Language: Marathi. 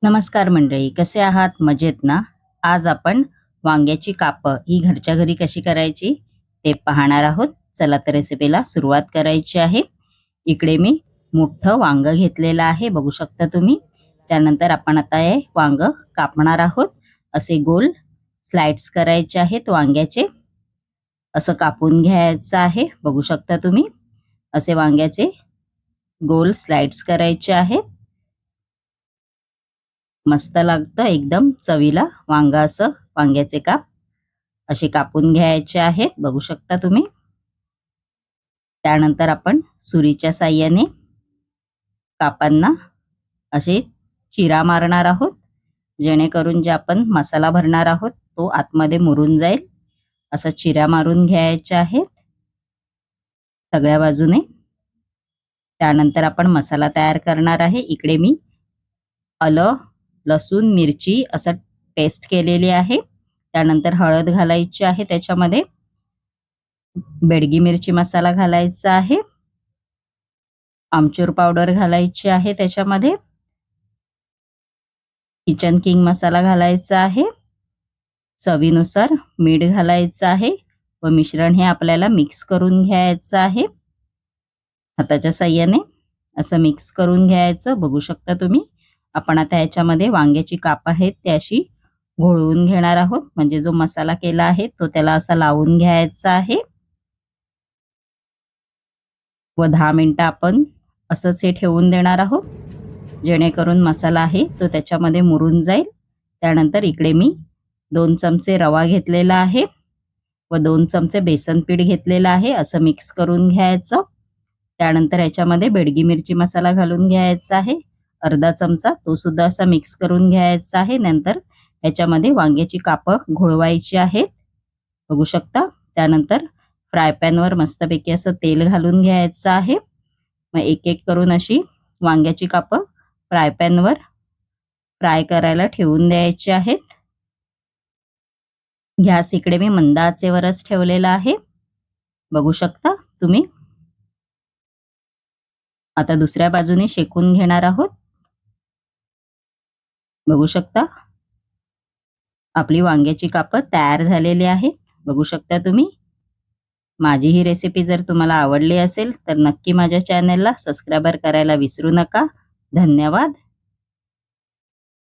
नमस्कार मंडळी, कसे आहात? मजेत ना? आज आपण वांग्याची कापं ही घरच्या घरी कशी करायची ते पाहणार आहोत. चला तर रेसिपीला सुरुवात करायची आहे. इकडे मी मोठं वांग घेतलेलं आहे, बघू शकता तुम्ही. त्यानंतर आपण आता हे वांग कापणार आहोत. असे गोल स्लाइड्स करायचे आहेत वांग्याचे. असं कापून घ्यायचं आहे, बघू शकता तुम्ही. असे वांग्याचे गोल स्लाइड्स करायचे आहेत. मस्त लागतं एकदम चवीला वांग, असं वांग्याचे काप असे कापून घ्यायचे आहेत, बघू शकता तुम्ही. त्यानंतर आपण सुरीच्या साहाय्याने कापांना असे चिरा मारणार आहोत, जेणेकरून जे आपण मसाला भरणार आहोत तो आतमध्ये मुरून जाईल. असा चिरा मारून घ्यायचे आहेत सगळ्या बाजूने. त्यानंतर आपण मसाला तयार करणार आहे. इकडे मी आलं, लसूण, मिरची असं पेस्ट केलेली आहे. त्यानंतर हळद घालायची आहे, त्याच्यामध्ये बेडगी मिरची मसाला घालायचा आहे, आमचूर पावडर घालायची आहे, त्याच्यामध्ये किचन किंग मसाला घालायचा आहे, चवीनुसार मीठ घालायचं आहे व मिश्रण हे आपल्याला मिक्स करून घ्यायचं आहे. हाताच्या साहाय्याने असं मिक्स करून घ्यायचं, बघू शकता तुम्ही. आपण आता याच्यामध्ये वांग्याची काप आहेत ते अशी घोळवून घेणार आहोत, म्हणजे जो मसाला केला आहे तो त्याला असा लावून घ्यायचा आहे व 10 मिनिटं आपण असंच हे ठेवून देणार आहोत, जेणेकरून मसाला आहे तो त्याच्यामध्ये मुरून जाईल. त्यानंतर इकडे मी 2 चमचे रवा घेतलेला आहे व 2 चमचे बेसन पीठ घेतलेलं आहे, असं मिक्स करून घ्यायचं. त्यानंतर याच्यामध्ये बेडगी मिरची मसाला घालून घ्यायचा आहे, अर्धा चमचा, तो सुद्धा असा मिक्स करून घ्यायचा आहे. नंतर याच्यामध्ये वांग्याची कापं घोळवायची आहेत, बघू शकता. त्यानंतर फ्राय पॅनवर मस्तपैकी असं तेल घालून घ्यायचं आहे. मग एक एक करून अशी वांग्याची कापं फ्राय पॅनवर फ्राय करायला ठेवून द्यायची आहेत. गॅस इकडे मी मंद आचेवरच ठेवलेला आहे, बघू शकता तुम्ही. आता दुसऱ्या बाजूने शेकून घेणार आहोत, बघू शकता. आपली वांग्याची कापं तयार झालेली आहेत, बघू शकता तुम्ही. माझी ही रेसिपी जर तुम्हाला आवडली असेल तर नक्की माझ्या चॅनलला सबस्क्राइब करायला विसरू नका. धन्यवाद.